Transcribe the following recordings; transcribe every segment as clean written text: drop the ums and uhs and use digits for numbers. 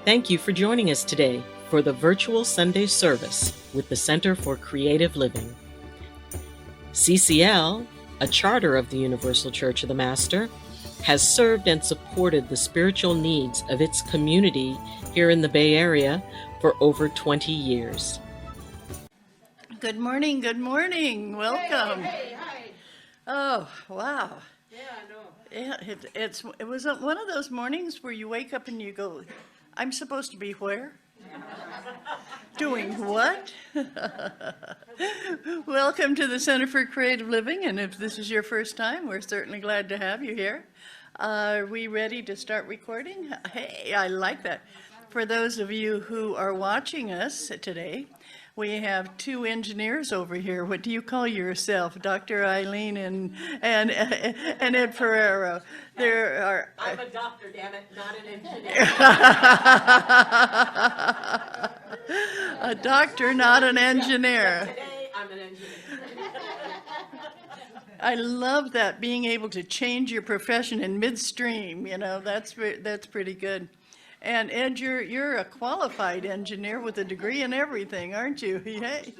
Thank you for joining us today for the virtual Sunday service with the Center for Creative Living. CCL, a charter of the Universal Church of the Master, has served and supported the spiritual needs of its community here in the Bay Area for over 20 years. Good morning, welcome. Hey, hi. Oh, wow. Yeah, I know. Yeah, it was one of those mornings where you wake up and you go, I'm supposed to be where? Doing what? Welcome to the Center for Creative Living, and if this is your first time, we're certainly glad to have you here. Are we ready to start recording? Hey, I like that. For those of you who are watching us today, we have two engineers over here. What do you call yourself? Dr. Eileen and Ed Ferrero. I'm a doctor, damn it, not an engineer. A doctor, not an engineer. Today, I'm an engineer. I love that, being able to change your profession in midstream. You know, that's pretty good. And Ed, you're a qualified engineer with a degree in everything, aren't you? Hey.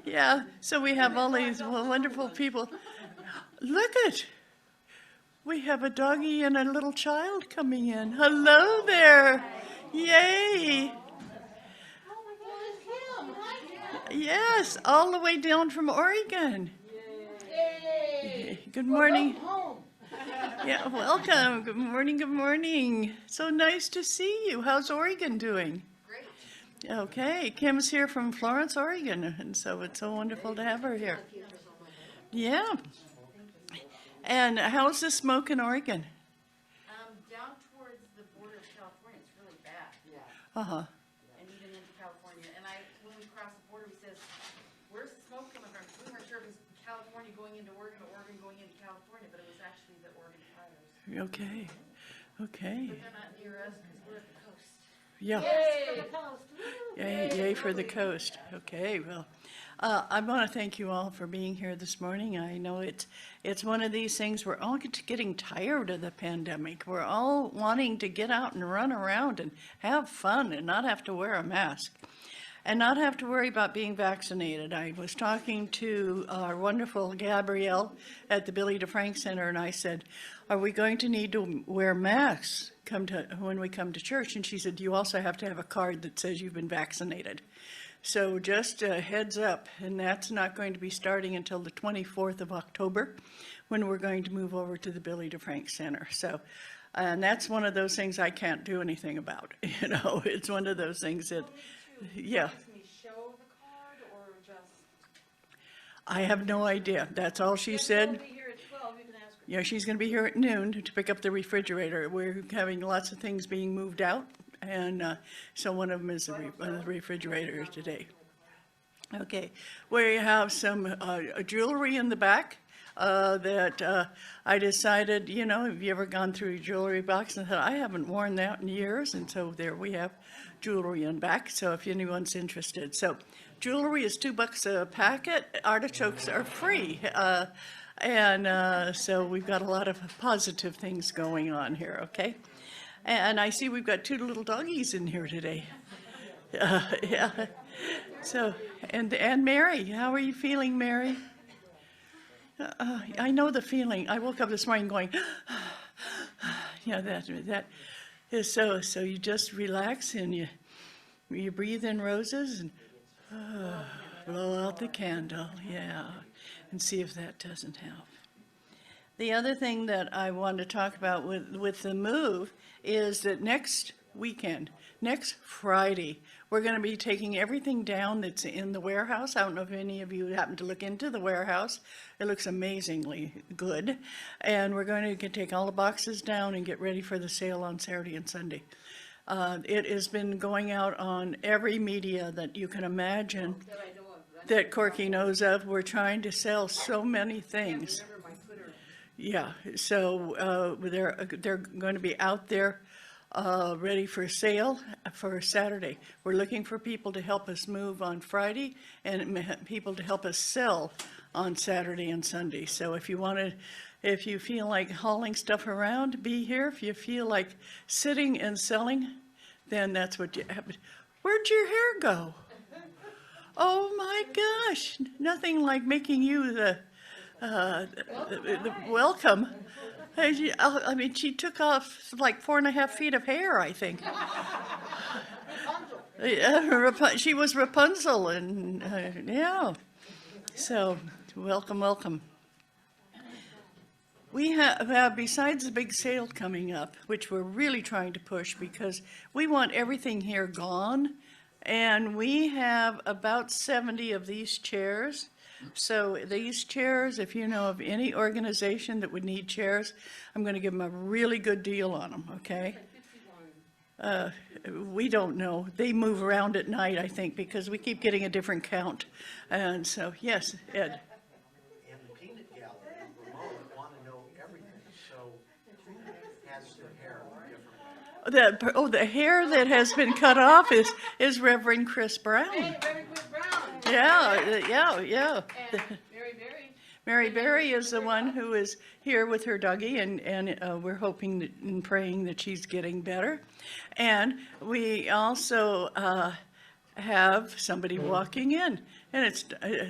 Yeah, so we have all these wonderful people. Look at, we have a doggy and a little child coming in. Hello there. Yay. Yes, all the way down from Oregon. Yay. Good morning. Home. Yeah, welcome. Good morning. So nice to see you. How's Oregon doing? Great. Okay, Kim's here from Florence, Oregon, and so it's so wonderful to have her here. Yeah. And how's the smoke in Oregon? Down towards the border of California, it's really bad. Yeah. Uh-huh. And even into California. And when we crossed the border, we said, where's the smoke coming from? We weren't sure if it was California going into Oregon or Oregon going into California, but it was actually the Oregon fires. Okay. But they're not near us because we're at the coast. Yeah. Yay for the coast. Okay, well, I want to thank you all for being here this morning. I know it's one of these things, we're all getting tired of the pandemic. We're all wanting to get out and run around and have fun and not have to wear a mask and not have to worry about being vaccinated. I was talking to our wonderful Gabrielle at the Billy DeFrank Center, and I said, are we going to need to wear masks when we come to church? And she said, you also have to have a card that says you've been vaccinated. So just a heads up, and that's not going to be starting until the 24th of October when we're going to move over to the Billy DeFrank Center. So, and that's one of those things I can't do anything about. You know, it's one of those things that, yeah. Show the card or just? I have no idea. That's all she said. Be here at 12. You can ask her. Yeah, she's going to be here at noon to pick up the refrigerator. We're having lots of things being moved out, and so one of them is one of the refrigerators today. Okay, we have some jewelry in the back that I decided, you know, have you ever gone through a jewelry box and thought, I haven't worn that in years, and so there we have jewelry in back, so if anyone's interested. So jewelry is $2 a packet. Artichokes are free. And so we've got a lot of positive things going on here, okay? And I see we've got two little doggies in here today. Yeah. So, and Mary, how are you feeling, Mary? I know the feeling. I woke up this morning going, yeah, that is so you just relax and you breathe in roses and blow out the candle, yeah, and see if that doesn't help. The other thing that I want to talk about with the move is that next Friday, we're going to be taking everything down that's in the warehouse. I don't know if any of you happen to look into the warehouse. It looks amazingly good. And we're going to take all the boxes down and get ready for the sale on Saturday and Sunday. It has been going out on every media that you can imagine that Corky knows of. We're trying to sell so many things. Yeah, so they're going to be out there ready for sale for Saturday. We're looking for people to help us move on Friday and people to help us sell on Saturday and Sunday. So if you feel like hauling stuff around, be here. If you feel like sitting and selling, then that's what you have. Where'd your hair go? Oh my gosh, nothing like making you the welcome. I mean, she took off like 4.5 feet of hair, I think. She was Rapunzel, and yeah. So, welcome. We have, besides the big sale coming up, which we're really trying to push because we want everything here gone, and we have about 70 of these chairs. So these chairs, if you know of any organization that would need chairs, I'm going to give them a really good deal on them, okay? We don't know. They move around at night, I think, because we keep getting a different count. And so, yes, Ed. And the peanut gallery in Vermont want to know everything, so who has their hair different? The hair that has been cut off is Reverend Chris Brown. Hey, Reverend Chris Brown. Yeah. And Mary Berry. Mary Berry is the one who is here with her doggy, and we're hoping and praying that she's getting better. And we also have somebody walking in, and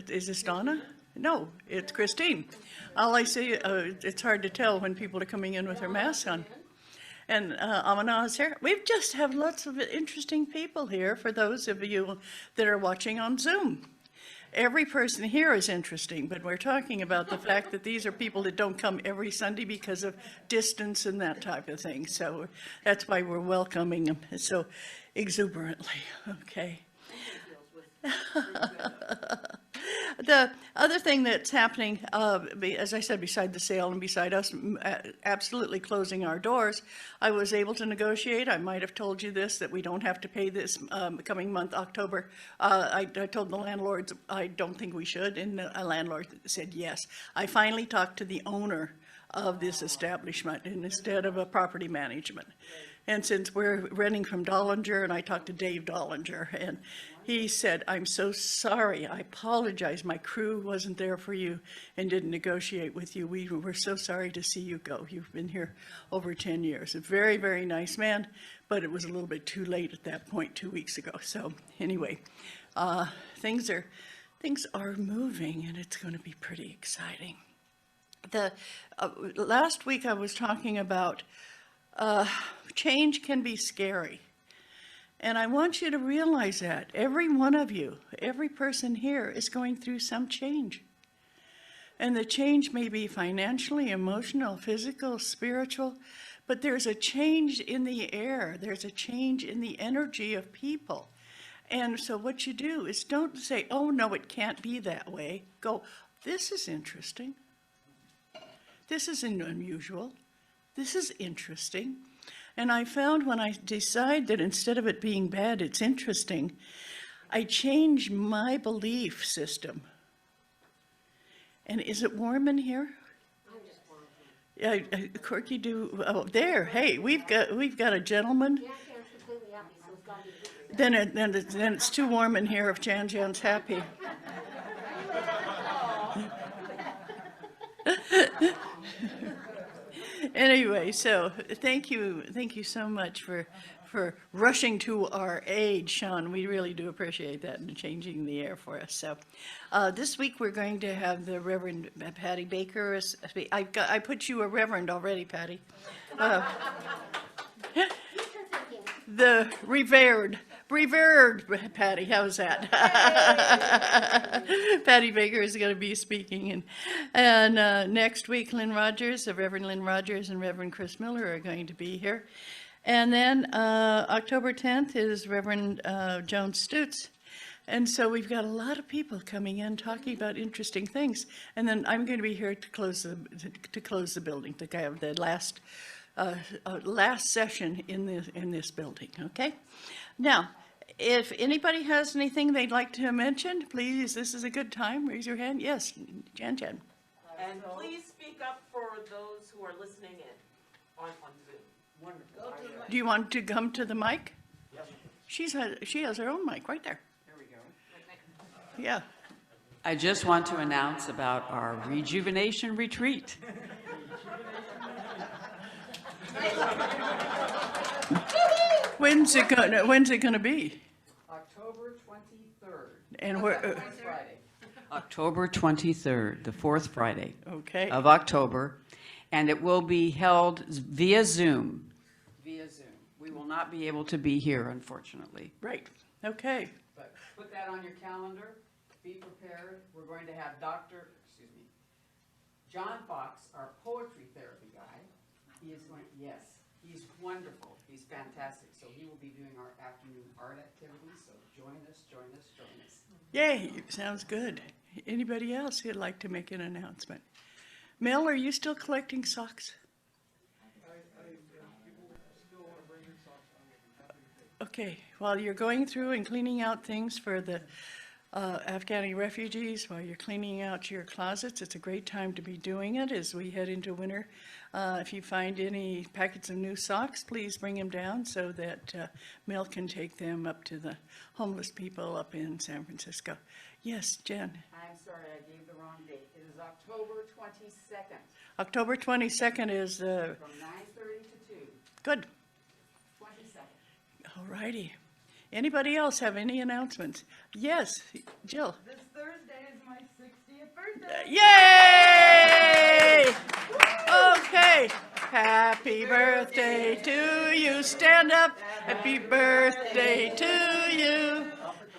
is this Donna? No, it's Christine. All I see, it's hard to tell when people are coming in with their masks on. And Amana is here. We just have lots of interesting people here for those of you that are watching on Zoom. Every person here is interesting, but we're talking about the fact that these are people that don't come every Sunday because of distance and that type of thing. So that's why we're welcoming them so exuberantly, okay? The other thing that's happening, as I said, beside the sale and beside us absolutely closing our doors, I was able to negotiate. I might have told you this, that we don't have to pay this coming month, October. I told the landlords I don't think we should, and the landlord said yes. I finally talked to the owner of this establishment instead of a property management. And since we're renting from Dollinger, and I talked to Dave Dollinger, and he said, I'm so sorry, I apologize, my crew wasn't there for you and didn't negotiate with you. We were so sorry to see you go. You've been here over 10 years. A very, very nice man, but it was a little bit too late at that point 2 weeks ago. So anyway, things are moving, and it's going to be pretty exciting. Last week I was talking about change can be scary. And I want you to realize that every one of you, every person here is going through some change. And the change may be financially, emotional, physical, spiritual, but there's a change in the air. There's a change in the energy of people. And so what you do is don't say, oh no, it can't be that way. Go, this is interesting. This isn't unusual. This is interesting. And I found when I decide that instead of it being bad, it's interesting, I change my belief system. And is it warm in here? Corky, there. Hey, we've got a gentleman. Then it's too warm in here if Jan's happy. Anyway, so thank you so much for rushing to our aid, Sean. We really do appreciate that and changing the air for us. So this week we're going to have the Reverend Patty Baker. I put you a reverend already, Patty. The revered Patty, how's that? Patty Baker is going to be speaking, and next week Lynn Rogers, the Reverend Lynn Rogers and Reverend Chris Miller are going to be here, and then October 10th is Reverend Joan Stutz, and so we've got a lot of people coming in talking about interesting things, and then I'm going to be here to close the building to have the last session in this building. Okay, now. If anybody has anything they'd like to mention, please, this is a good time. Raise your hand. Yes, Jan. And please speak up for those who are listening in on Zoom. Wonderful. Do you want to come to the mic? Yes. She has her own mic right there. There we go. Yeah. I just want to announce about our rejuvenation retreat. When's it gonna be? October 23rd. And where, Friday. October 23rd, the fourth Friday okay, of October, and it will be held via Zoom. Via Zoom. We will not be able to be here, unfortunately. right, okay. But put that on your calendar. Be prepared. We're going to have John Fox, our poetry therapy guy. He is going, yes, he's wonderful. He's fantastic. So he will be doing our afternoon art activities. So join us, join us, join us. Yay, sounds good. Anybody else who'd like to make an announcement? Mel, are you still collecting socks? Okay, while you're going through and cleaning out things for the Afghani refugees, while you're cleaning out your closets, it's a great time to be doing it as we head into winter. If you find any packets of new socks, please bring them down so that Mel can take them up to the homeless people up in San Francisco. Yes, Jen. I'm sorry, I gave the wrong date. It is October 22nd. October 22nd is the, From 9:30 to 2. good, 22nd. all righty. Anybody else have any announcements? Yes, Jill. This Thursday is my 60th birthday. Yay! Okay. Happy birthday to you. Stand up. Happy birthday to you.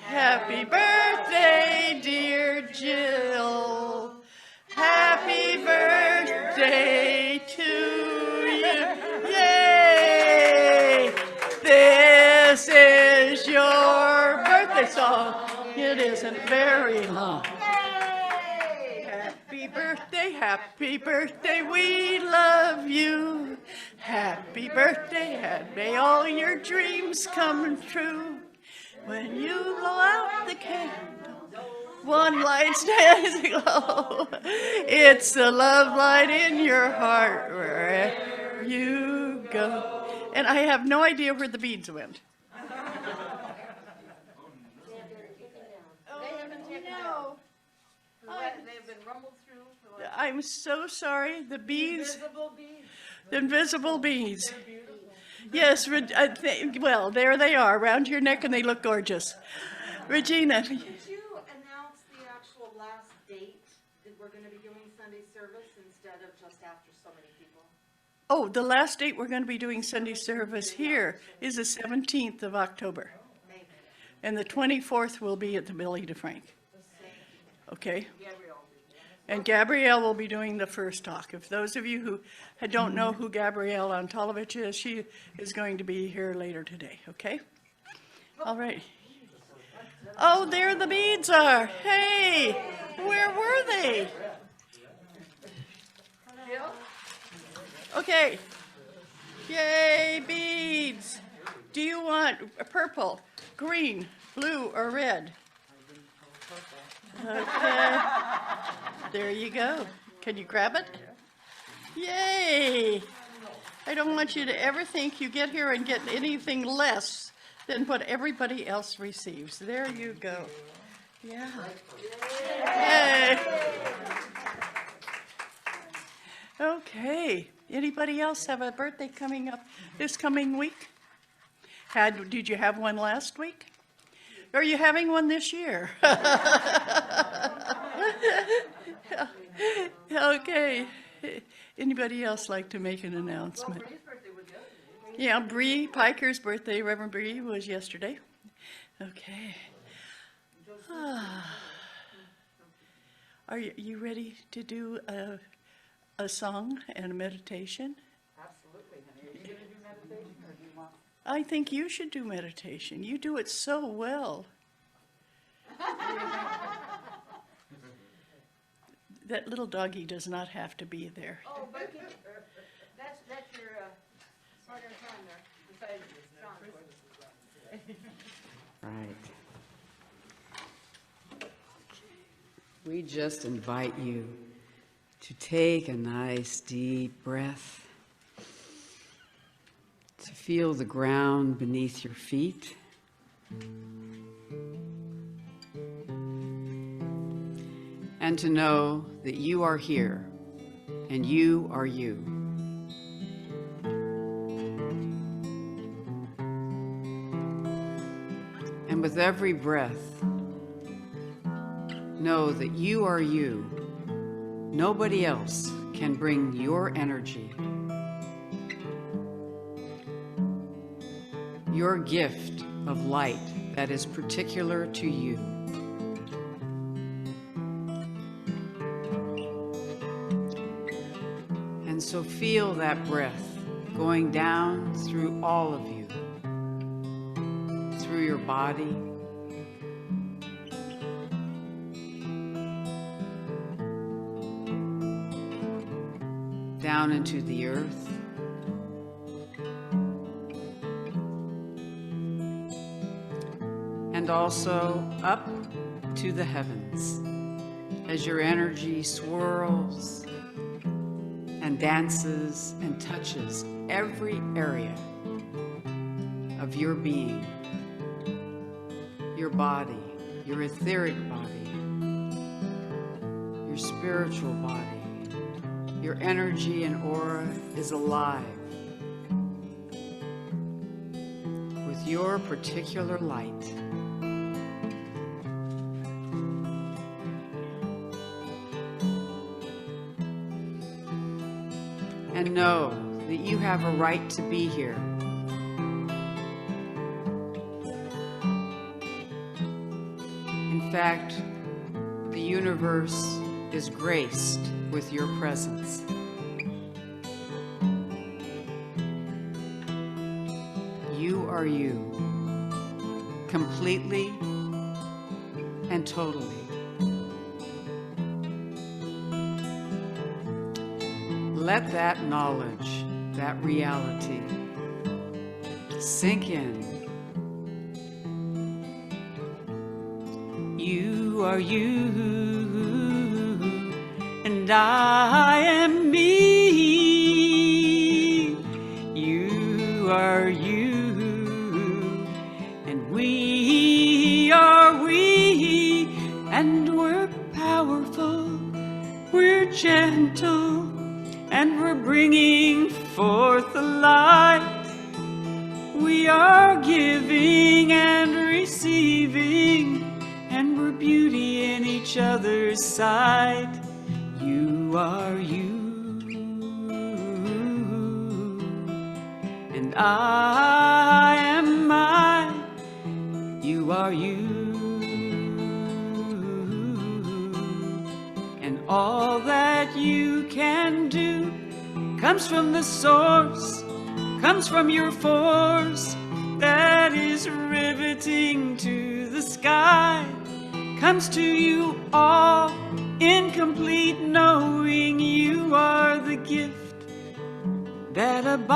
Happy birthday, dear Jill. Happy birthday to you. Yay! This is your birthday song. It isn't very long. Happy birthday, we love you. Happy birthday, and may all your dreams come true. When you blow out the candle, one light stands low. It's the love light in your heart wherever you go. And I have no idea where the beads went. They've been rumbled through for like I'm so sorry. The beads, invisible beads. the invisible beads. Yes, well, there they are around your neck and they look gorgeous. Regina, Did you announce the actual last date that we're going to be doing Sunday service instead of just after so many people? oh, the last date we're going to be doing Sunday service here is the 17th of October. Thank you. And the 24th will be at the Billy DeFrank. Okay? And Gabrielle will be doing the first talk. If those of you who don't know who Gabrielle Antolovich is, she is going to be here later today, okay? All right. Oh, there the beads are. Hey, where were they? Okay. Yay, beads. Do you want purple, green, blue, or red? Okay. There you go. Can you grab it? Yay! I don't want you to ever think you get here and get anything less than what everybody else receives. There you go. Yeah. Yay! Okay. Anybody else have a birthday coming up this coming week? Did you have one last week? Are you having one this year? Okay. Anybody else like to make an announcement? Yeah, Bree Piker's birthday, Reverend Bree, was yesterday. Okay. Are you ready to do a song and a meditation? Absolutely, honey. Are you going to do meditation or do you want? I think you should do meditation. You do it so well. That little doggy does not have to be there. Oh, but that's your partner son there, besides John. Right. We just invite you to take a nice deep breath, to feel the ground beneath your feet. and to know that you are here and you are you. And with every breath, know that you are you. Nobody else can bring your energy, your gift of light that is particular to you. And so feel that breath going down through all of you, through your body, down into the earth, and also up to the heavens as your energy swirls and dances and touches every area of your being, your body, your etheric body, your spiritual body. Your energy and aura is alive with your particular light. And know that you have a right to be here. In fact, the universe is graced with your presence. You are you, completely and totally. Let that knowledge, that reality, sink in. You are you, and I am me. You are you, and we are we, and we're powerful, we're gentle, and we're bringing forth the light. We are giving and receiving, and we're beauty in each other's sight. You are you, and I am mine. You are you, and all that you can do comes from the source, comes from your force that is riveting to the sky, comes to you all in complete knowing. You are the gift that abides.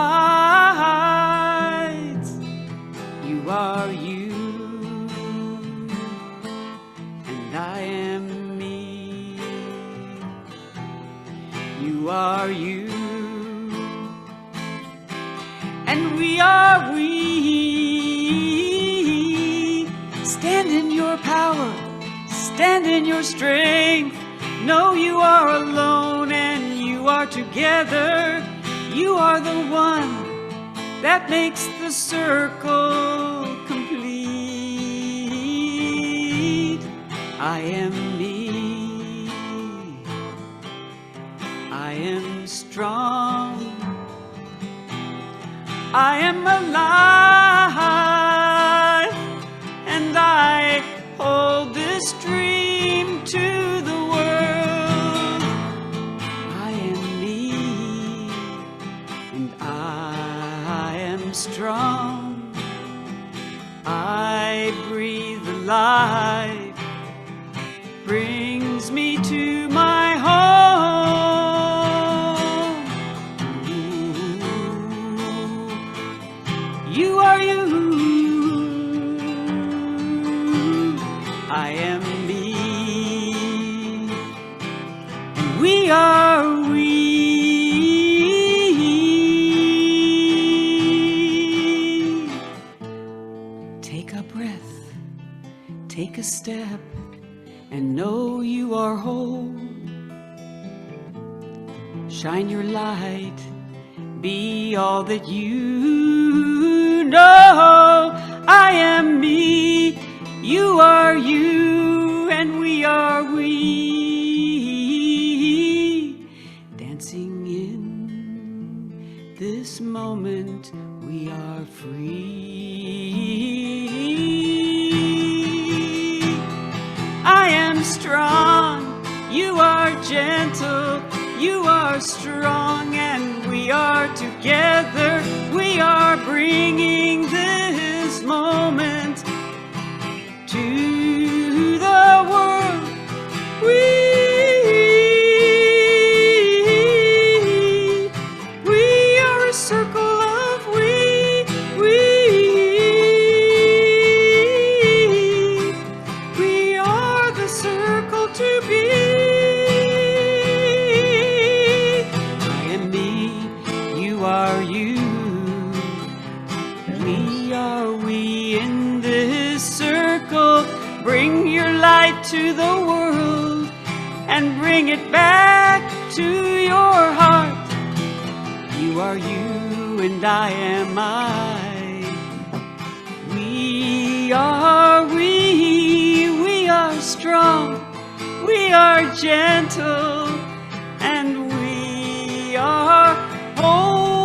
You are you, and I am me. You are you, and we are we. Stand in your power, stand in your strength. No, you are alone and you are together. You are the one that makes the circle complete. I am me. I am strong. I am alive, and I hold this dream to the world. I am me, and I am strong. I breathe life, brings me to my home. You are you. I am me, and we are we. Take a breath, take a step, and know you are whole. Shine your light, be all that you know. I am me, you are you, and we are we. Dancing in this moment, we are free. I am strong, you are gentle, you are strong, and we are together. We are bringing this moment to the world. We are a circle of we are the circle to be. I am me, you are you. We are we in this circle. Bring your light to the world and bring it back to your heart. You are you and I am I. We are we are strong, we are gentle, and we are whole.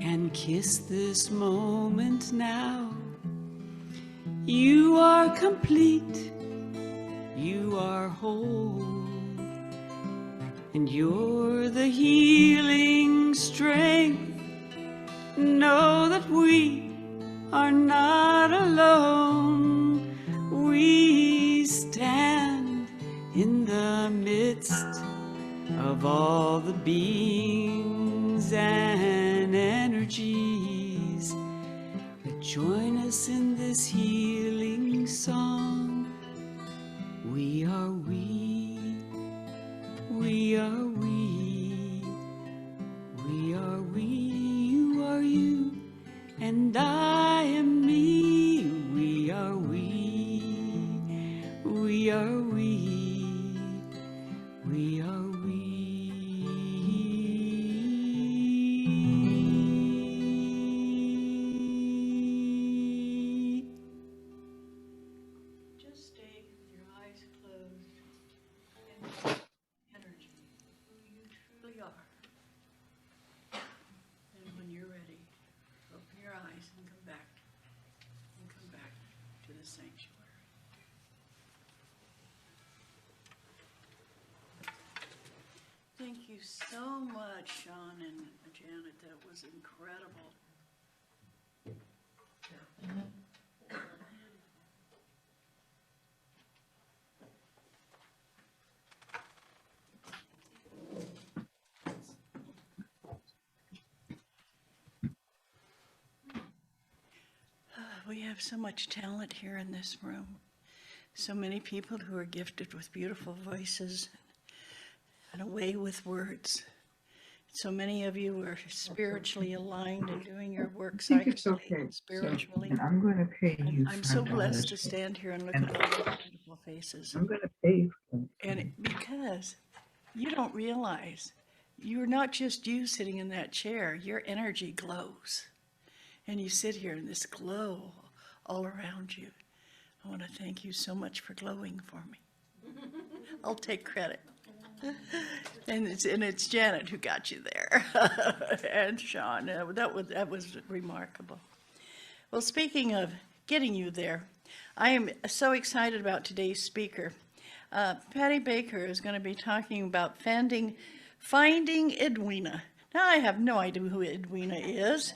And kiss this moment now. You are complete, you are whole, and you're the healing strength. Know that we are not alone. We stand in the midst of all the beings and energies that join us in this healing song. We are we are we, you are you, and I am me. We are we are we are we. Just stay with your eyes closed and energy, who you truly are. And when you're ready, open your eyes and come back to the sanctuary. Thank you so much, Sean and Janet. That was incredible. We have so much talent here in this room. So many people who are gifted with beautiful voices and a way with words. So many of you are spiritually aligned and doing your work I think it's psychically, okay. spiritually. So, and I'm going to pay you I'm so $5 blessed to stand here and look at all these beautiful faces. I'm going to pay you for it. And because you don't realize you're not just you sitting in that chair, your energy glows. And you sit here in this glow all around you. I want to thank you so much for glowing for me. I'll take credit. And it's Janet who got you there, and Sean. That was remarkable. Well, speaking of getting you there, I am so excited about today's speaker. Patty Baker is going to be talking about finding Edwina. Now, I have no idea who Edwina is,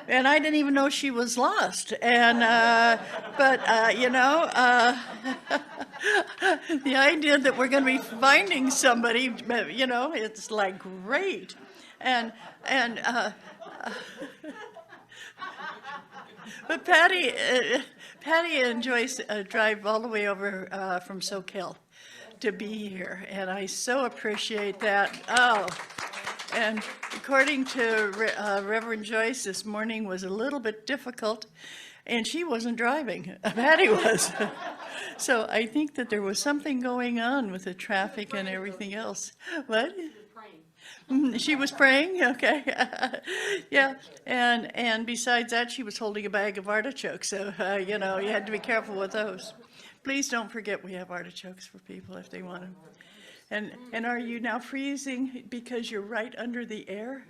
and I didn't even know she was lost. And, the idea that we're going to be finding somebody, it's like great. And but Patty and Joyce drive all the way over from Soquel to be here, and I so appreciate that. Oh, and according to Reverend Joyce, this morning was a little bit difficult, and she wasn't driving. Patty was. So I think that there was something going on with the traffic and everything else. What? She was praying? Okay. Yeah. And besides that, she was holding a bag of artichokes. So, you had to be careful with those. Please don't forget we have artichokes for people if they want them. And are you now freezing because you're right under the air?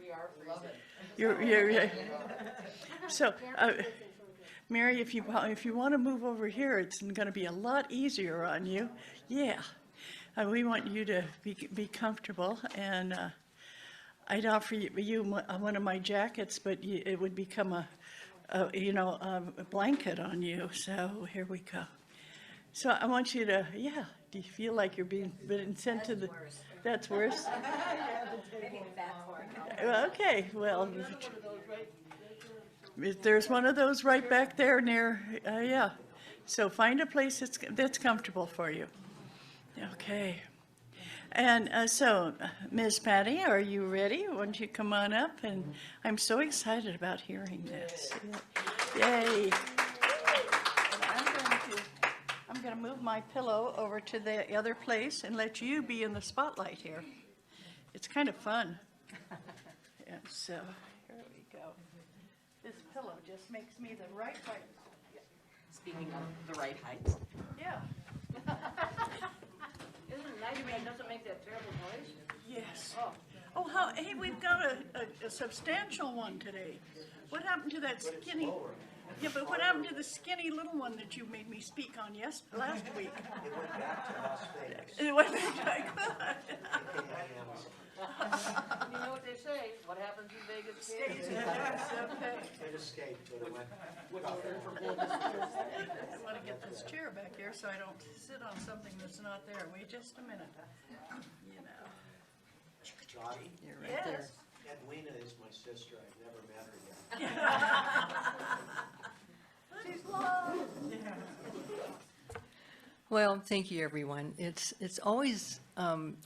We are freezing. You're so, Mary, if you want to move over here, it's going to be a lot easier on you. Yeah. We want you to be comfortable, and I'd offer you one of my jackets, but it would become a blanket on you. So here we go. So I want you to, do you feel like you're being sent to the? That's worse. Okay, well, there's one of those right back there near, yeah. So find a place that's comfortable for you. Okay. And so, Ms. Patty, are you ready? Why don't you come on up? And I'm so excited about hearing this. Yay. I'm going to move my pillow over to the other place and let you be in the spotlight here. It's kind of fun. Yeah, so here we go. This pillow just makes me the right height. Speaking of the right height. Yeah. Isn't it nice when it doesn't make that terrible noise? Yes. Oh, hey, we've got a substantial one today. What happened to that skinny? Yeah, but what happened to the skinny little one that you made me speak on last week? It went back to Las Vegas. It went back to You know what they say, what happens in Vegas stays. Yes, okay. It escaped, but it went. I want to get this chair back here so I don't sit on something that's not there. Wait just a minute. Dottie, You're right there. Yes. Edwina is my sister. I've never met her yet. She's lost. Well, thank you, everyone. It's always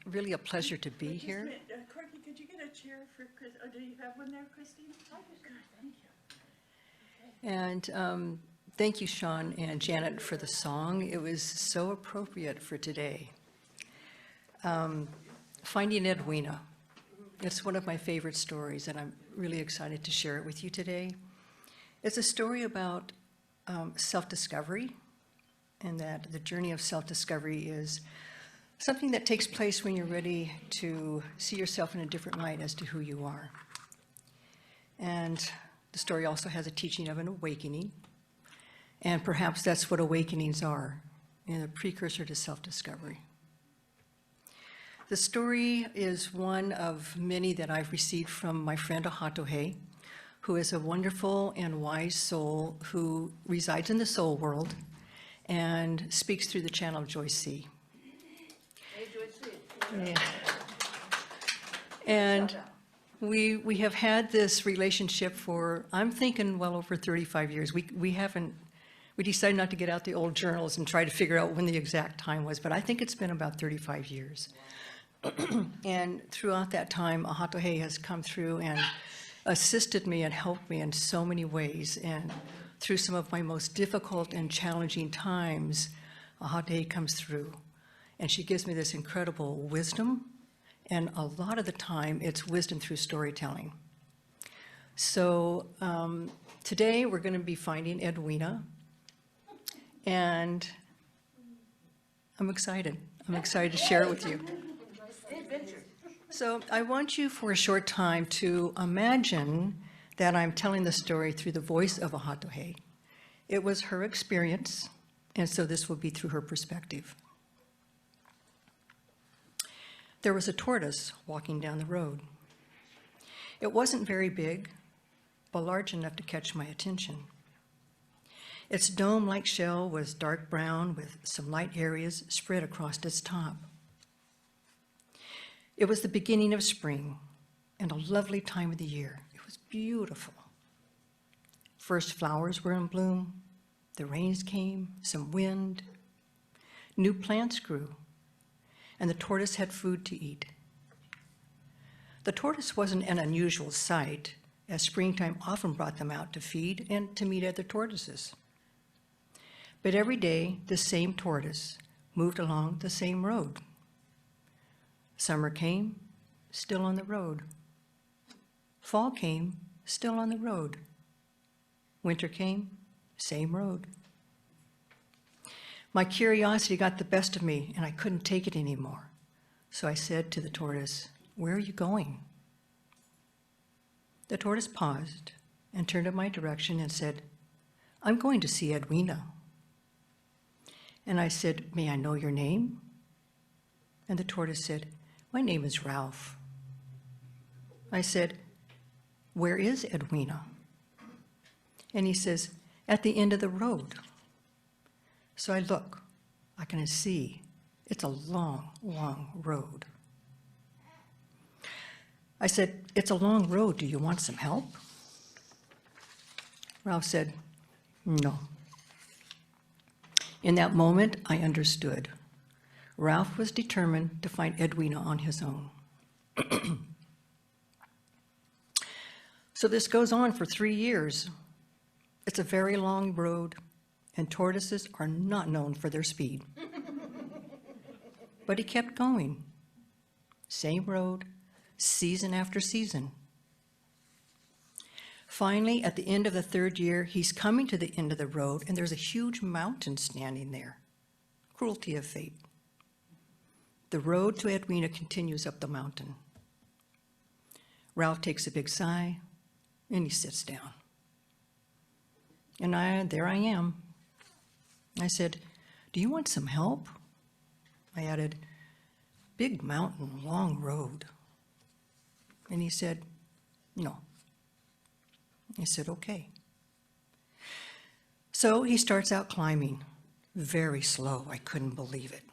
really a pleasure to be here. Corky, could you get a chair for Chris? Oh, do you have one there, Christine? Good, thank you. And thank you, Sean and Janet, for the song. It was so appropriate for today. Finding Edwina. It's one of my favorite stories, and I'm really excited to share it with you today. It's a story about self-discovery, and that the journey of self-discovery is something that takes place when you're ready to see yourself in a different light as to who you are. And the story also has a teaching of an awakening, and perhaps that's what awakenings are, and a precursor to self-discovery. The story is one of many that I've received from my friend Ahatohe, who is a wonderful and wise soul who resides in the soul world and speaks through the channel of Joyce C. Hey, Joyce C. Yeah. And we have had this relationship for, I'm thinking, well over 35 years. We decided not to get out the old journals and try to figure out when the exact time was, but I think it's been about 35 years. And throughout that time, Ahatohe has come through and assisted me and helped me in so many ways. And through some of my most difficult and challenging times, Ahatohe comes through. And she gives me this incredible wisdom. And a lot of the time, it's wisdom through storytelling. So today, we're going to be finding Edwina. And I'm excited. I'm excited to share it with you. So I want you for a short time to imagine that I'm telling the story through the voice of Ahatohe. It was her experience, and so this will be through her perspective. There was a tortoise walking down the road. It wasn't very big, but large enough to catch my attention. Its dome-like shell was dark brown with some light areas spread across its top. It was the beginning of spring and a lovely time of the year. It was beautiful. First flowers were in bloom, the rains came, some wind, new plants grew, and the tortoise had food to eat. The tortoise wasn't an unusual sight, as springtime often brought them out to feed and to meet other tortoises. But every day, the same tortoise moved along the same road. Summer came, still on the road. Fall came, still on the road. Winter came, same road. My curiosity got the best of me, and I couldn't take it anymore. So I said to the tortoise, "Where are you going?" The tortoise paused and turned in my direction and said, "I'm going to see Edwina." And I said, "May I know your name?" And the tortoise said, "My name is Ralph." I said, "Where is Edwina?" And he says, "At the end of the road." So I look, I can see it's a long, long road. I said, "It's a long road. Do you want some help?" Ralph said, "No." In that moment, I understood. Ralph was determined to find Edwina on his own. So this goes on for 3 years. It's a very long road, and tortoises are not known for their speed. But he kept going. Same road, season after season. Finally, at the end of the 3rd year, he's coming to the end of the road, and there's a huge mountain standing there. Cruelty of fate. The road to Edwina continues up the mountain. Ralph takes a big sigh, and he sits down. And there I am. I said, "Do you want some help?" I added, "Big mountain, long road." And he said, "No." I said, "Okay." So he starts out climbing, very slow. I couldn't believe it.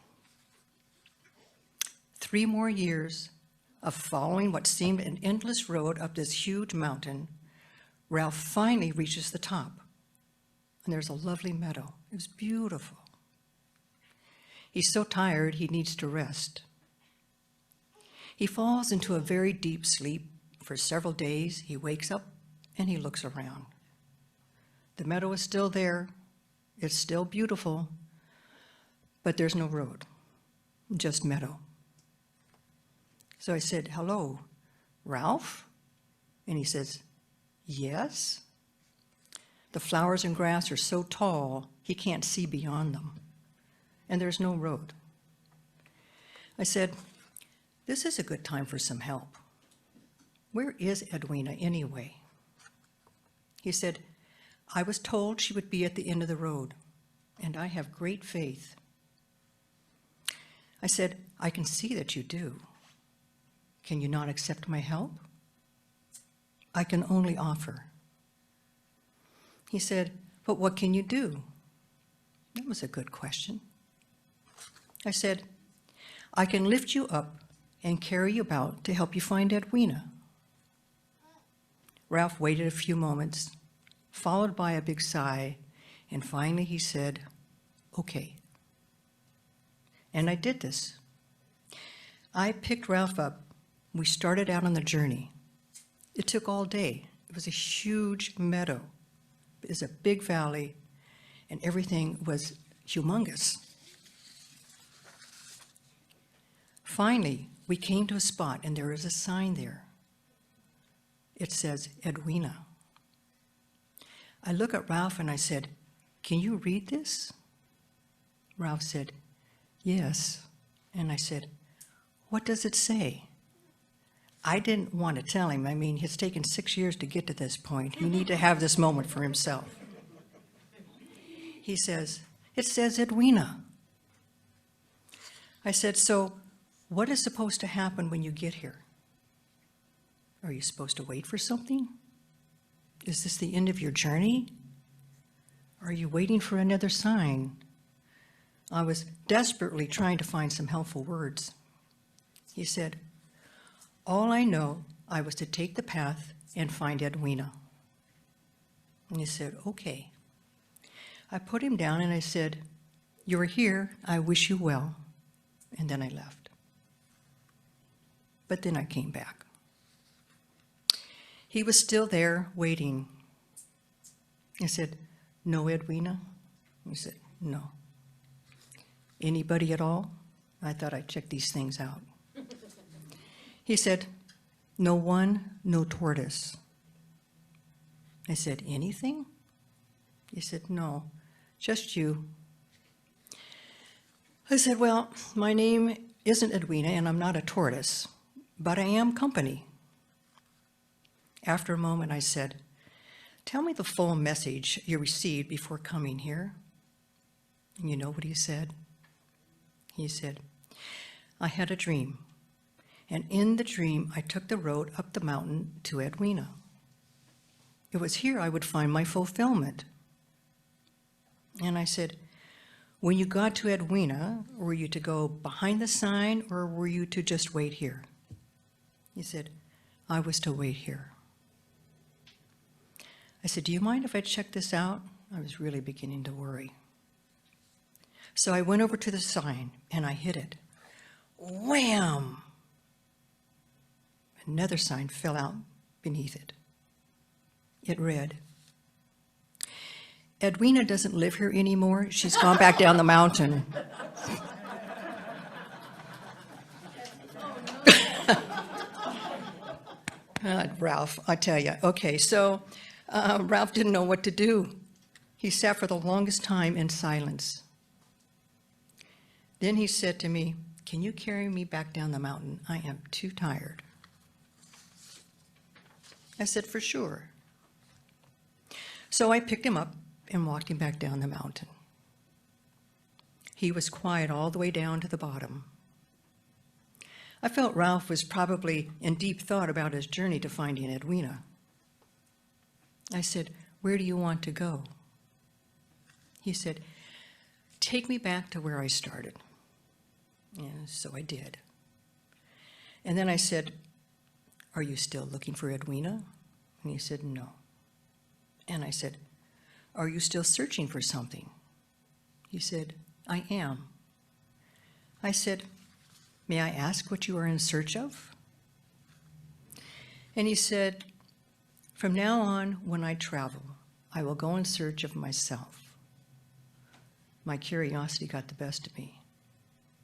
3 more years of following what seemed an endless road up this huge mountain, Ralph finally reaches the top. And there's a lovely meadow. It was beautiful. He's so tired, he needs to rest. He falls into a very deep sleep. For several days, he wakes up and he looks around. The meadow is still there. It's still beautiful, but there's no road, just meadow. So I said, "Hello, Ralph?" And he says, "Yes." The flowers and grass are so tall, he can't see beyond them, and there's no road. I said, "This is a good time for some help. Where is Edwina anyway?" He said, "I was told she would be at the end of the road, and I have great faith." I said, "I can see that you do. Can you not accept my help?" "I can only offer." He said, "But what can you do?" That was a good question. I said, "I can lift you up and carry you about to help you find Edwina." Ralph waited a few moments, followed by a big sigh, and finally he said, "Okay." And I did this. I picked Ralph up. We started out on the journey. It took all day. It was a huge meadow. It was a big valley, and everything was humongous. Finally, we came to a spot, and there was a sign there. It says, "Edwina." I look at Ralph and I said, "Can you read this?" Ralph said, "Yes." And I said, "What does it say?" I didn't want to tell him. I mean, it's taken 6 years to get to this point. He needed to have this moment for himself. He says, "It says Edwina." I said, "So what is supposed to happen when you get here?" Are you supposed to wait for something? Is this the end of your journey? Are you waiting for another sign? I was desperately trying to find some helpful words. He said, all I know, I was to take the path and find Edwina. And he said, okay. I put him down and I said, you're here, I wish you well. And then I left. But then I came back. He was still there waiting. I said, no, Edwina? He said, no. Anybody at all? I thought I'd check these things out. He said, no one, no tortoise. I said, anything? He said, no, just you. I said, well, my name isn't Edwina and I'm not a tortoise, but I am company. After a moment, I said, tell me the full message you received before coming here. And you know what he said? He said, I had a dream, and in the dream, I took the road up the mountain to Edwina. It was here I would find my fulfillment. And I said, when you got to Edwina, were you to go behind the sign, or were you to just wait here? He said, I was to wait here. I said, do you mind if I check this out? I was really beginning to worry. So I went over to the sign and I hit it. Wham! Another sign fell out beneath it. It read, Edwina doesn't live here anymore. She's gone back down the mountain. Ralph, I tell you. Okay, so Ralph didn't know what to do. He sat for the longest time in silence. Then he said to me, can you carry me back down the mountain? I am too tired. I said, for sure. So I picked him up and walked him back down the mountain. He was quiet all the way down to the bottom. I felt Ralph was probably in deep thought about his journey to finding Edwina. I said, where do you want to go? He said, take me back to where I started. And so I did. And then I said, are you still looking for Edwina? And he said, no. And I said, are you still searching for something? He said, I am. I said, may I ask what you are in search of? And he said, from now on, when I travel, I will go in search of myself. My curiosity got the best of me.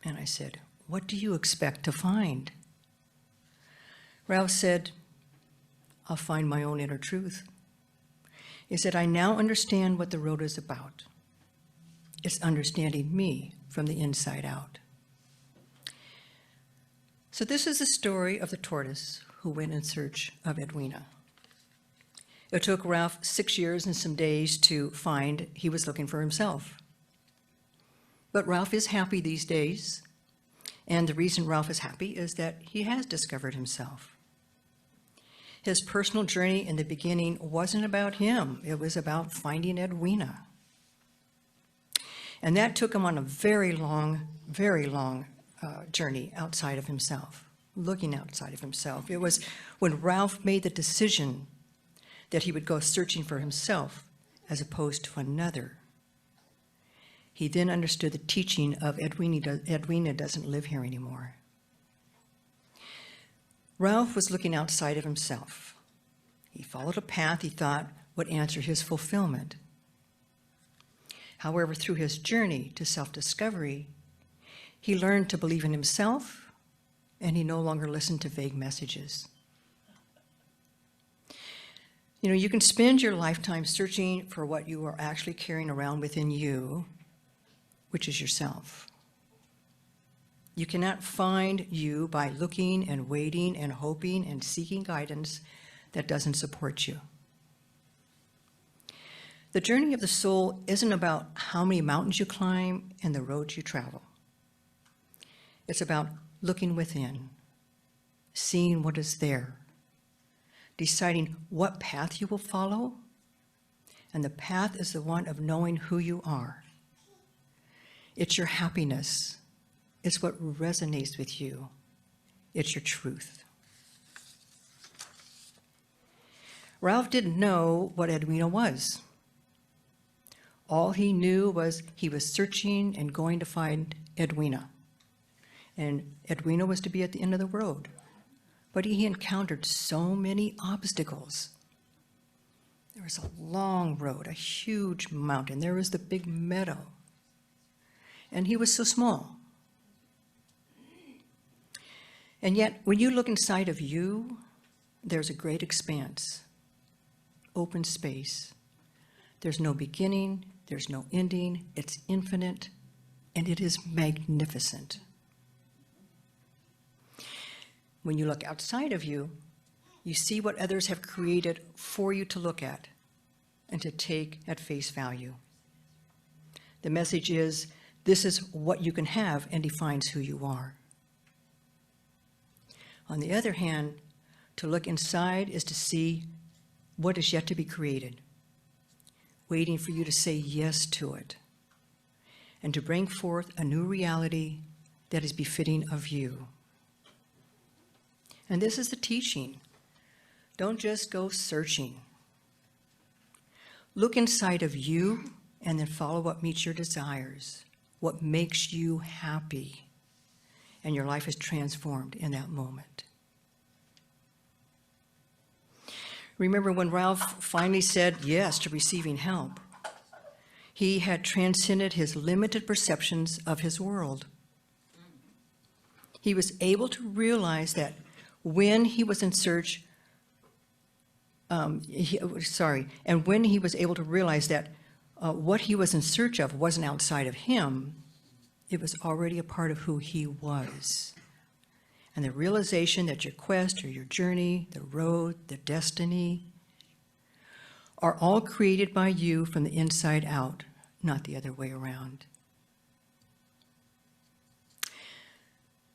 And I said, what do you expect to find? Ralph said, I'll find my own inner truth. He said, I now understand what the road is about. It's understanding me from the inside out. So this is the story of the tortoise who went in search of Edwina. It took Ralph 6 years and some days to find he was looking for himself. But Ralph is happy these days, and the reason Ralph is happy is that he has discovered himself. His personal journey in the beginning wasn't about him. It was about finding Edwina. And that took him on a very long journey outside of himself, looking outside of himself. It was when Ralph made the decision that he would go searching for himself as opposed to another. He then understood the teaching of Edwina doesn't live here anymore. Ralph was looking outside of himself. He followed a path he thought would answer his fulfillment. However, through his journey to self-discovery, he learned to believe in himself, and he no longer listened to vague messages. You know, you can spend your lifetime searching for what you are actually carrying around within you, which is yourself. You cannot find you by looking and waiting and hoping and seeking guidance that doesn't support you. The journey of the soul isn't about how many mountains you climb and the roads you travel. It's about looking within, seeing what is there, deciding what path you will follow, and the path is the one of knowing who you are. It's your happiness. It's what resonates with you. It's your truth. Ralph didn't know what Edwina was. All he knew was he was searching and going to find Edwina. And Edwina was to be at the end of the road. But he encountered so many obstacles. There was a long road, a huge mountain. There was the big meadow. And he was so small. And yet, when you look inside of you, there's a great expanse, open space. There's no beginning, there's no ending, it's infinite, and it is magnificent. When you look outside of you, you see what others have created for you to look at and to take at face value. The message is, this is what you can have and defines who you are. On the other hand, to look inside is to see what is yet to be created, waiting for you to say yes to it, and to bring forth a new reality that is befitting of you. And this is the teaching. Don't just go searching. Look inside of you and then follow what meets your desires, what makes you happy, and your life is transformed in that moment. Remember when Ralph finally said yes to receiving help, he had transcended his limited perceptions of his world. He was able to realize that when he was in search, and when he was able to realize that what he was in search of wasn't outside of him, it was already a part of who he was. And the realization that your quest or your journey, the road, the destiny, are all created by you from the inside out, not the other way around.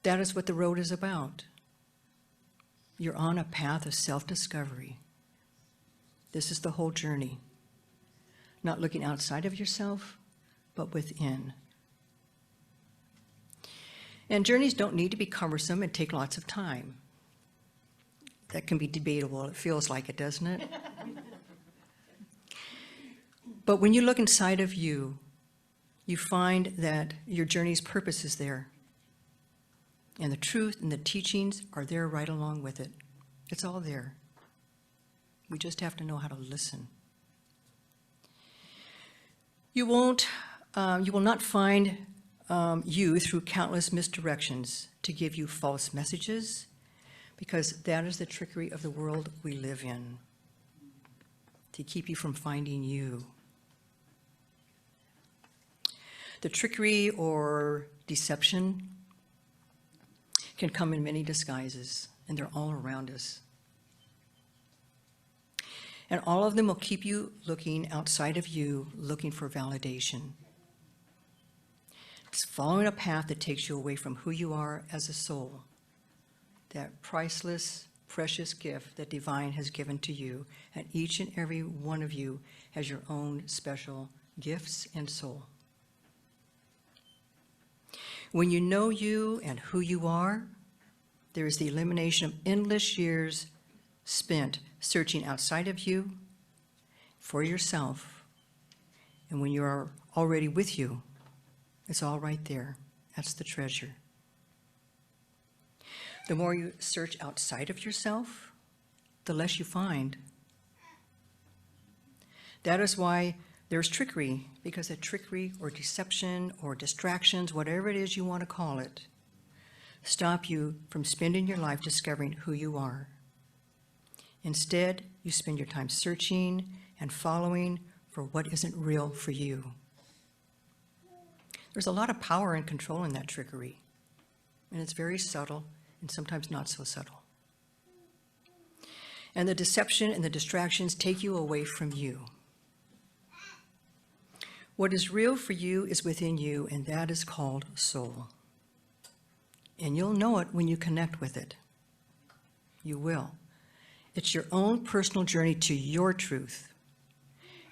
That is what the road is about. You're on a path of self-discovery. This is the whole journey. Not looking outside of yourself, but within. And journeys don't need to be cumbersome and take lots of time. That can be debatable. It feels like it, doesn't it? But when you look inside of you, you find that your journey's purpose is there. And the truth and the teachings are there right along with it. It's all there. We just have to know how to listen. You will not find you through countless misdirections to give you false messages, because that is the trickery of the world we live in, to keep you from finding you. The trickery or deception can come in many disguises, and they're all around us. And all of them will keep you looking outside of you, looking for validation. It's following a path that takes you away from who you are as a soul, that priceless, precious gift that divine has given to you, and each and every one of you has your own special gifts and soul. When you know you and who you are, there is the elimination of endless years spent searching outside of you for yourself. And when you are already with you, it's all right there. That's the treasure. The more you search outside of yourself, the less you find. That is why there's trickery, because that trickery or deception or distractions, whatever it is you want to call it, stop you from spending your life discovering who you are. Instead, you spend your time searching and following for what isn't real for you. There's a lot of power and control in that trickery, and it's very subtle and sometimes not so subtle. And the deception and the distractions take you away from you. What is real for you is within you, and that is called soul. And you'll know it when you connect with it. You will. It's your own personal journey to your truth,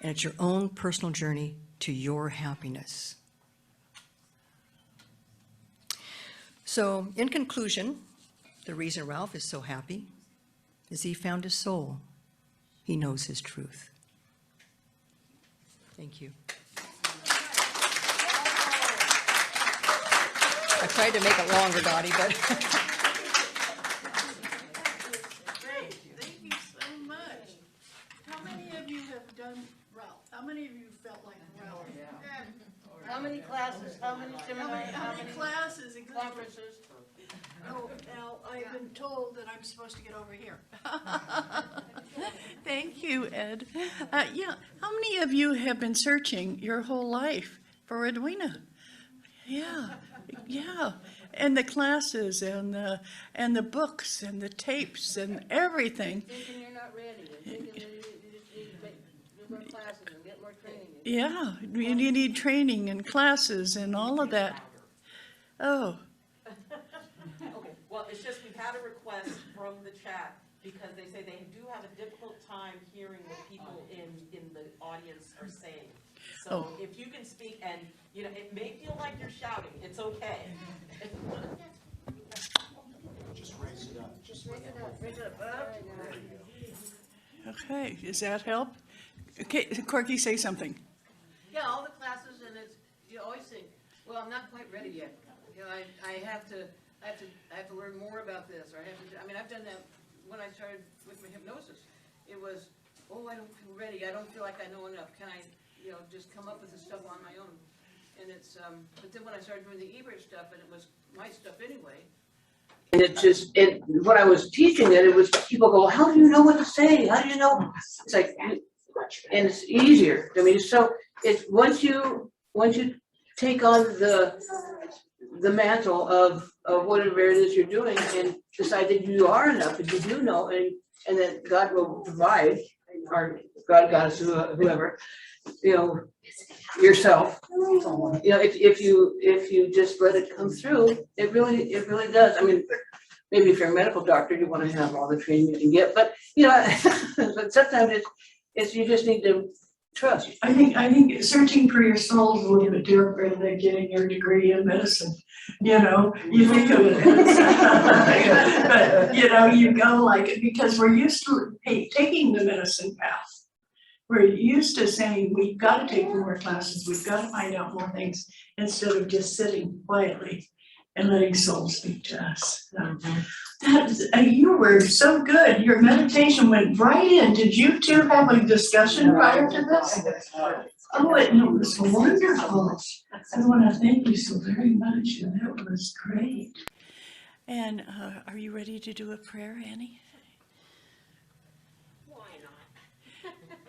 and it's your own personal journey to your happiness. So, in conclusion, the reason Ralph is so happy is he found his soul. He knows his truth. Thank you. I tried to make it longer, Dottie, but Great, thank you so much. How many of you have done Ralph? How many of you felt like Ralph? How many classes, how many seminars, How many classes and conferences? Oh, now, I've been told that I'm supposed to get over here. Thank you, Ed. Yeah, how many of you have been searching your whole life for Edwina? Yeah, yeah, and the classes and the books and the tapes and everything. Thinking you're not ready, and thinking that you just need to do more classes and get more training. Yeah, you need training and classes and all of that. Oh, Okay, well, it's just, we've had a request from the chat, because they say they do have a difficult time hearing what people in the audience are saying. So if you can speak, and, you know, it may feel like you're shouting, it's okay. Just raise it up. Just Raise it up. okay, does that help? Okay, Corky, say something. Yeah, all the classes, and it's, you always think, well, I'm not quite ready yet. You know, I have to learn more about this, or I mean, I've done that when I started with my hypnosis. It was, oh, I don't feel ready, I don't feel like I know enough, can I, you know, just come up with this stuff on my own? And it's, but then when I started doing the Ebert stuff, and it was my stuff anyway. And it just, when I was teaching it, it was, people go, how do you know what to say? How do you know? It's like, and it's easier. I mean, so it's, once you take on the mantle of whatever it is you're doing, and decide that you are enough, and you do know, and that God will provide, or God, Goddess, whoever, you know, yourself. You know, if you just let it come through, it really does. I mean, maybe if you're a medical doctor, you want to have all the training you can get, but you know, but sometimes it's you just need to trust. I think searching for your soul is a little bit different than getting your degree in medicine. You know, you think of it as, but you know, you go like it because we're used to taking the medicine path. We're used to saying, we've got to take more classes, we've got to find out more things, instead of just sitting quietly and letting soul speak to us. You were so good. Your meditation went right in. Did you two have a discussion prior to this? Oh, it was wonderful. I want to thank you so very much. And that was great. And are you ready to do a prayer, Annie? Why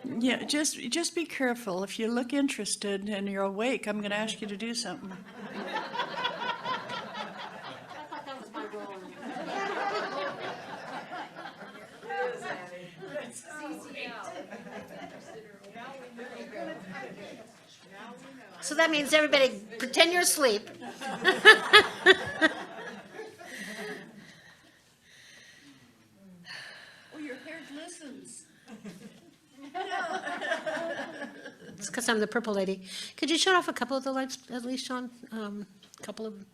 not? Yeah, just be careful. If you look interested and you're awake, I'm going to ask you to do something. I thought that was my role. So that means everybody pretend you're asleep. Oh, your hair glistens. It's because I'm the purple lady. Could you shut off a couple of the lights, at least, Sean? A couple of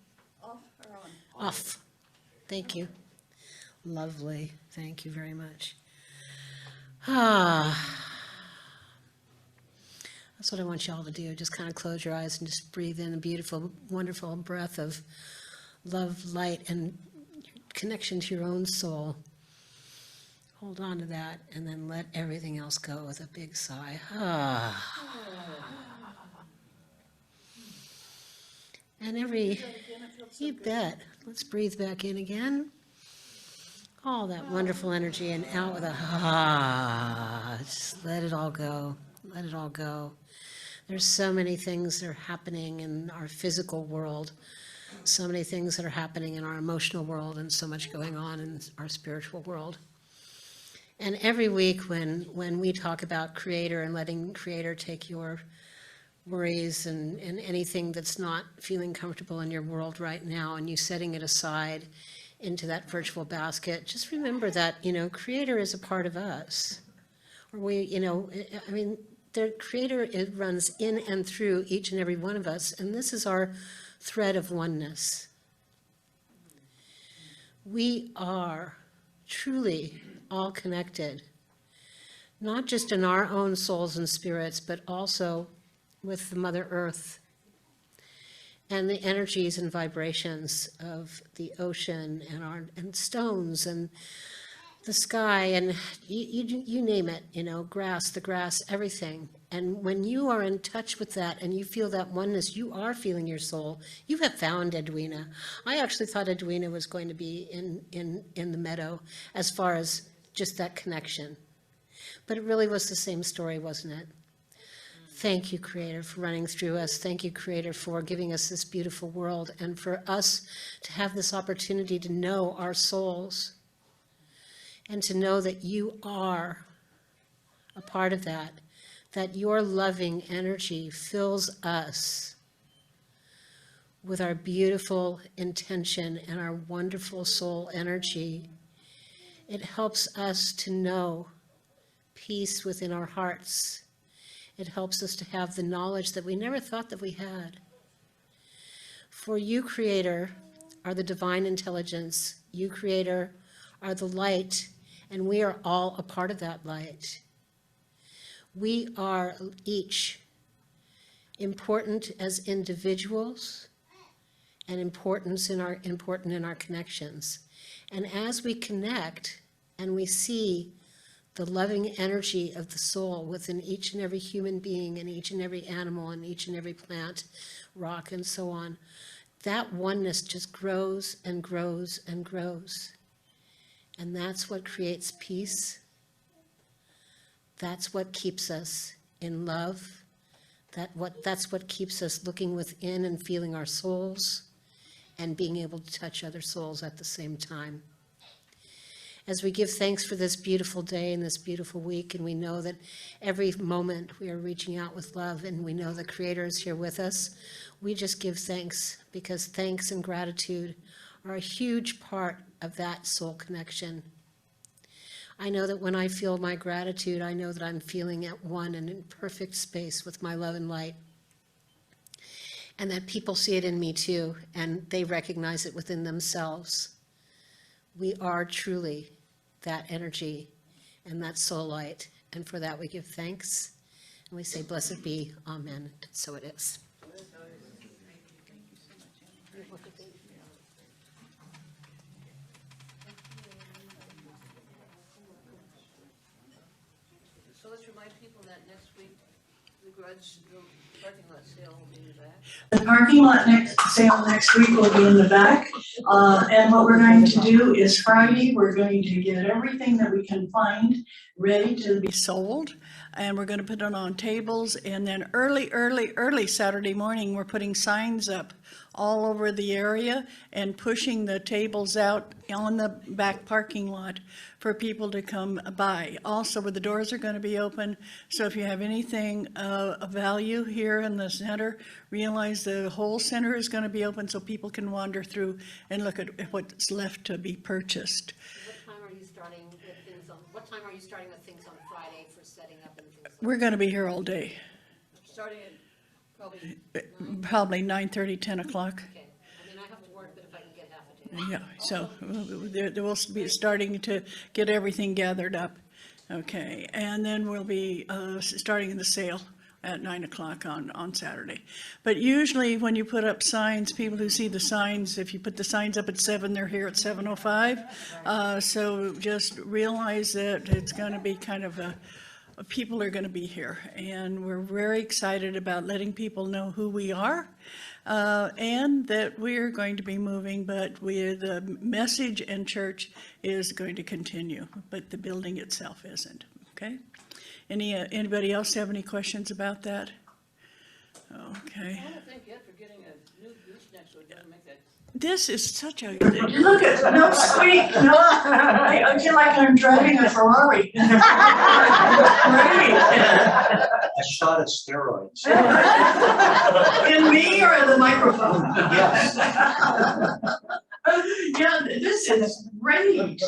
Off or on? off. Thank you. Lovely. Thank you very much. That's what I want you all to do. Just kind of close your eyes and just breathe in a beautiful, wonderful breath of love, light, and connection to your own soul. Hold on to that, and then let everything else go with a big sigh. And you bet. Let's breathe back in again. All that wonderful energy, and out with a just let it all go. Let it all go. There's so many things that are happening in our physical world, so many things that are happening in our emotional world, and so much going on in our spiritual world. And every week when we talk about Creator and letting Creator take your worries and anything that's not feeling comfortable in your world right now, and you setting it aside into that virtual basket, just remember that, Creator is a part of us. Or the Creator, it runs in and through each and every one of us, and this is our thread of oneness. We are truly all connected, not just in our own souls and spirits, but also with the Mother Earth and the energies and vibrations of the ocean and stones and the sky and you name it, grass, the grass, everything. And when you are in touch with that and you feel that oneness, you are feeling your soul. You have found Edwina. I actually thought Edwina was going to be in the meadow as far as just that connection. But it really was the same story, wasn't it? Thank you, Creator, for running through us. Thank you, Creator, for giving us this beautiful world and for us to have this opportunity to know our souls and to know that you are a part of that your loving energy fills us with our beautiful intention and our wonderful soul energy. It helps us to know peace within our hearts. It helps us to have the knowledge that we never thought that we had. For you, Creator, are the divine intelligence. You, Creator, are the light, and we are all a part of that light. We are each important as individuals and important in our connections. And as we connect and we see the loving energy of the soul within each and every human being and each and every animal and each and every plant, rock, and so on, that oneness just grows and grows and grows. And that's what creates peace. That's what keeps us in love. That's what keeps us looking within and feeling our souls and being able to touch other souls at the same time. As we give thanks for this beautiful day and this beautiful week, and we know that every moment we are reaching out with love, and we know the Creator is here with us, we just give thanks, because thanks and gratitude are a huge part of that soul connection. I know that when I feel my gratitude, I know that I'm feeling at one and in perfect space with my love and light. And that people see it in me too, and they recognize it within themselves. We are truly that energy and that soul light, and for that we give thanks, and we say, blessed be, amen, and so it is. So let's remind people that next week, the parking lot sale will be back. The parking lot sale next week will be in the back. And what we're going to do is Friday, we're going to get everything that we can find ready to be sold. And we're going to put it on tables. And then early Saturday morning, we're putting signs up all over the area and pushing the tables out on the back parking lot for people to come by. Also, where the doors are going to be open, so if you have anything of value here in the center, realize the whole center is going to be open so people can wander through and look at what's left to be purchased. What time are you starting with things on Friday for setting up and things? We're going to be here all day, Starting at probably 9:30, 10 o'clock. Okay. I mean, I have to work, but if I can get half a day. Yeah, so we'll be starting to get everything gathered up. Okay, and then we'll be starting the sale at 9 o'clock on Saturday. But usually when you put up signs, people who see the signs, if you put the signs up at 7, they're here at 7:05. So just realize that it's going to be kind of people are going to be here, and we're very excited about letting people know who we are, and that we're going to be moving, but the message in church is going to continue, but the building itself isn't. Okay? Anybody else have any questions about that? Okay. I want to thank Ed for getting a new gooseneck so it doesn't make that. This is such a Look at, no squeak, no, I feel like I'm driving a Ferrari. A shot of steroids. In me or in the microphone? Yes. Yeah, this is great.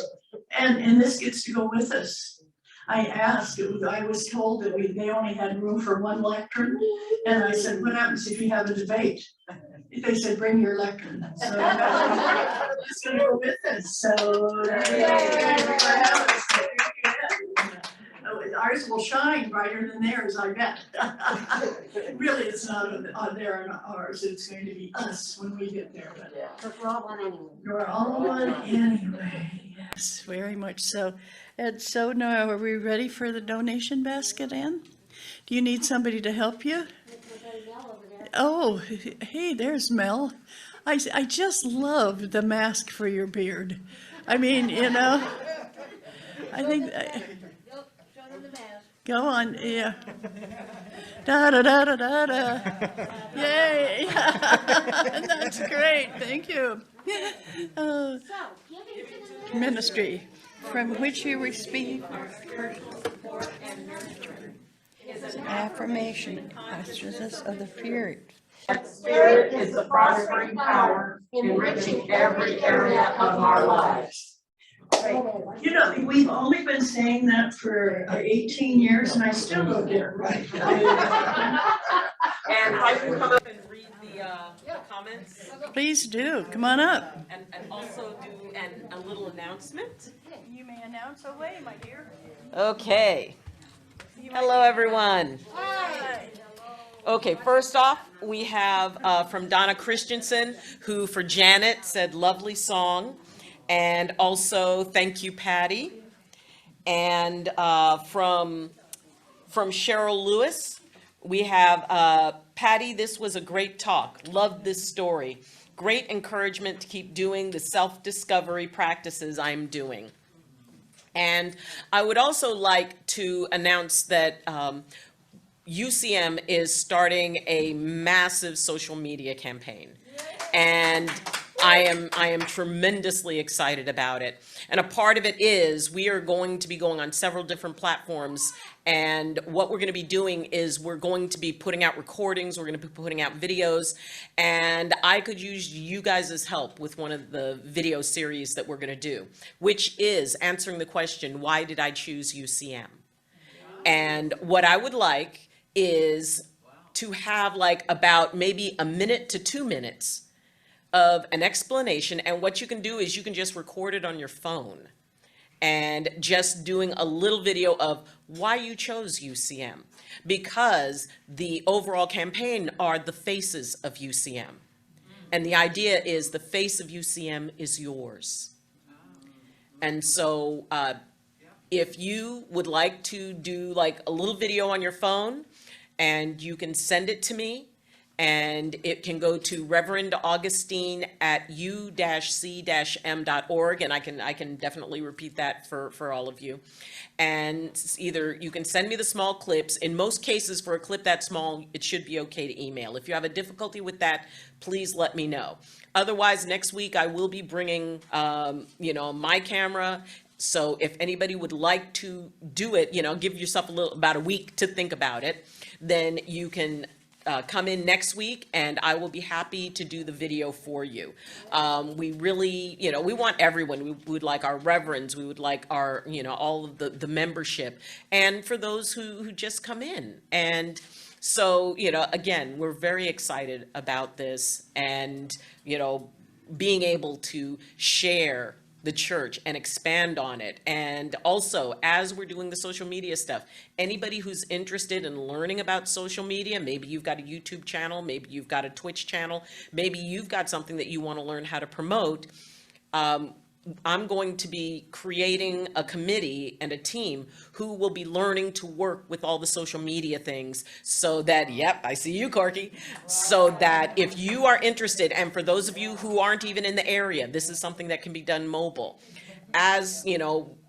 And this gets to go with us. I asked, I was told that they only had room for one lectern. And I said, what happens if you have a debate? They said, bring your lectern. So it's gonna go with us, so. Ours will shine brighter than theirs, I bet. Really, it's not on there and ours, it's going to be us when we get there, but. But we're all one anyway. We're all one anyway, yes, very much so. And so now, are we ready for the donation basket, Ann? Do you need somebody to help you? Oh, hey, there's Mel. I just love the mask for your beard. I mean, you know, I think, go on, yeah. Da da da da da da. Yay! That's great. Thank you. Ministry from which you receive affirmation, consciousness of the Spirit. That Spirit is the prospering power, enriching every area of our lives. You know, we've only been saying that for 18 years and I still don't get it right. And I can come up and read the comments Please do, come on up. and also do a little announcement. You may announce away, my dear. Okay. Hello, everyone. Okay, first off, we have from Donna Christensen, who for Janet said lovely song. And also, thank you, Patty. And from Cheryl Lewis, we have Patty, this was a great talk. Loved this story. Great encouragement to keep doing the self-discovery practices I'm doing. And I would also like to announce that UCM is starting a massive social media campaign. And I am tremendously excited about it. And a part of it is we are going to be going on several different platforms. And what we're going to be doing is we're going to be putting out recordings. We're going to be putting out videos. And I could use you guys' help with one of the video series that we're going to do, which is answering the question, why did I choose UCM? And what I would like is to have like about maybe a minute to 2 minutes of an explanation. And what you can do is you can just record it on your phone and just doing a little video of why you chose UCM, because the overall campaign are the faces of UCM. And the idea is the face of UCM is yours. And so if you would like to do like a little video on your phone, and you can send it to me, and it can go to Reverend Augustine at u-c-m.org, and I can definitely repeat that for all of you. And either you can send me the small clips. In most cases, for a clip that small, it should be okay to email. If you have a difficulty with that, please let me know. Otherwise, next week I will be bringing, my camera. So if anybody would like to do it, give yourself about a week to think about it, then you can come in next week and I will be happy to do the video for you. We really, we want everyone. We would like our reverends. We would like our, all of the membership. And for those who just come in. And so, again, we're very excited about this and, being able to share the church and expand on it. And also, as we're doing the social media stuff, anybody who's interested in learning about social media, maybe you've got a YouTube channel, maybe you've got a Twitch channel, maybe you've got something that you want to learn how to promote, I'm going to be creating a committee and a team who will be learning to work with all the social media things so that, yep, I see you, Corky, so that if you are interested, and for those of you who aren't even in the area, this is something that can be done mobile. As,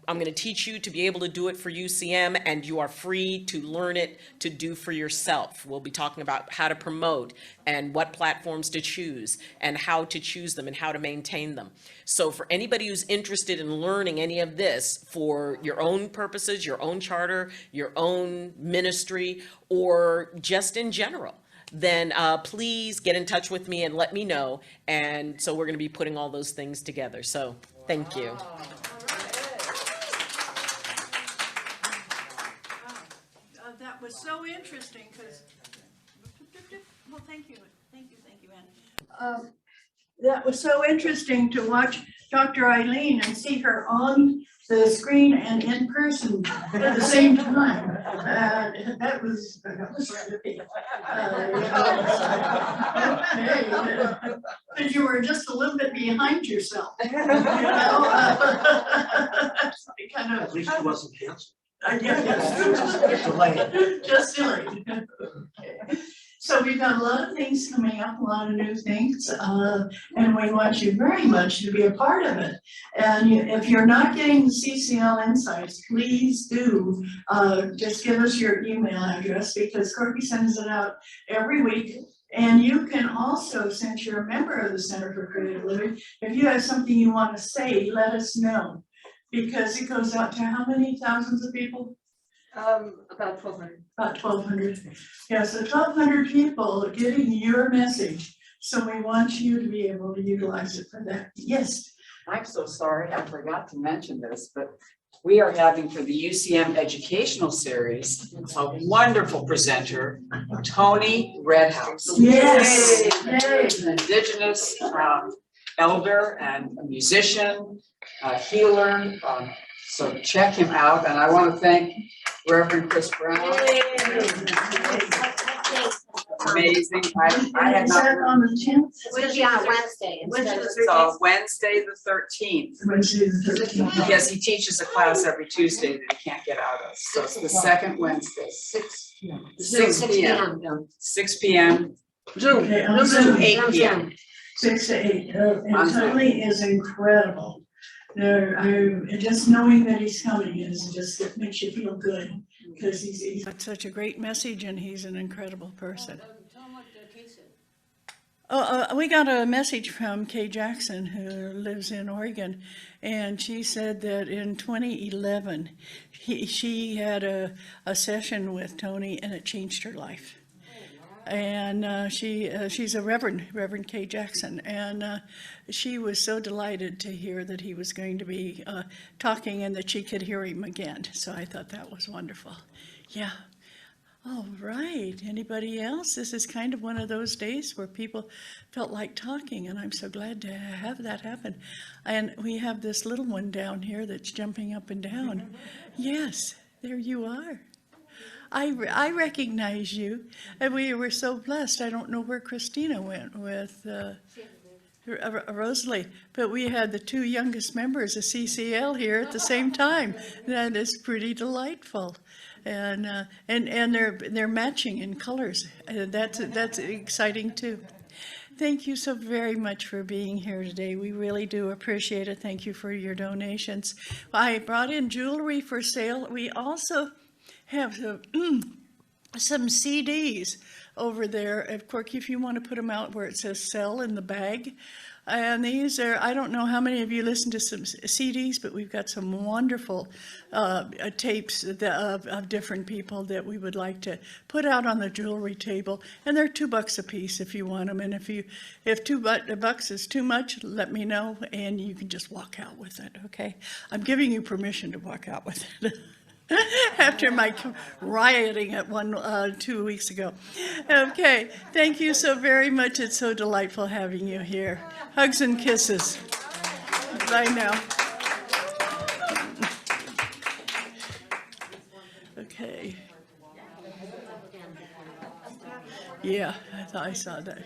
I'm going to teach you to be able to do it for UCM, and you are free to learn it to do for yourself. We'll be talking about how to promote and what platforms to choose and how to choose them and how to maintain them. So for anybody who's interested in learning any of this for your own purposes, your own charter, your own ministry, or just in general, then please get in touch with me and let me know. And so we're going to be putting all those things together. So thank you. That was so interesting, because, well, thank you, Ann. That was so interesting to watch Dr. Eileen and see her on the screen and in person at the same time. That was really, because you were just a little bit behind yourself. You know? Kind of, At least it wasn't canceled. Yes. Delayed. Just delayed. Okay. So we've got a lot of things coming up, a lot of new things, and we want you very much to be a part of it. And if you're not getting the CCL insights, please do just give us your email address, because Corbin sends it out every week. And you can also, since you're a member of the Center for Creative Living, if you have something you want to say, let us know. Because it goes out to how many thousands of people? About 1,200. About 1,200. Yeah, so 1,200 people getting your message. So we want you to be able to utilize it for that. Yes. I'm so sorry, I forgot to mention this, but we are having for the UCM Educational Series, a wonderful presenter, Tony Redhouse. Yes. He's an Indigenous elder and a musician, a healer, so check him out. And I want to thank Reverend Chris Brown. Amazing. I had Is that not. on the 10th? Which is on Wednesday. So Wednesday the 13th. Wednesday the 13th. Because he teaches a class every Tuesday that he can't get out of. So it's the second Wednesday. 6 p.m. 6 p.m. Zoom. Okay, on Zoom, Zoom. 8 p.m. 6 to 8. And On Zoom. Tony is incredible. Just knowing that he's coming it makes you feel good, because he's got such a great message and he's an incredible person. We got a message from Kay Jackson, who lives in Oregon, and she said that in 2011 she had a session with Tony and it changed her life. And she's a Reverend Kay Jackson, and she was so delighted to hear that he was going to be talking and that she could hear him again. So I thought that was wonderful. Yeah. All right. Anybody else? This is kind of one of those days where people felt like talking, and I'm so glad to have that happen. And we have this little one down here that's jumping up and down. Yes, there you are. I recognize you, and we were so blessed. I don't know where Christina went with Rosalie, but we had the two youngest members of CCL here at the same time. That is pretty delightful, and they're matching in colors. That's exciting too. Thank you so very much for being here today. We really do appreciate it. Thank you for your donations. I brought in jewelry for sale. We also have some CDs over there. Of course, if you want to put them out where it says sell in the bag. And these are, I don't know how many of you listen to some CDs, but we've got some wonderful tapes of different people that we would like to put out on the jewelry table. And they're $2 a piece if you want them. And if $2 is too much, let me know and you can just walk out with it, okay? I'm giving you permission to walk out with it. After my rioting at 2 weeks ago. Okay, thank you so very much. It's so delightful having you here. Hugs and kisses. Bye now. Okay. Yeah, I thought I saw that.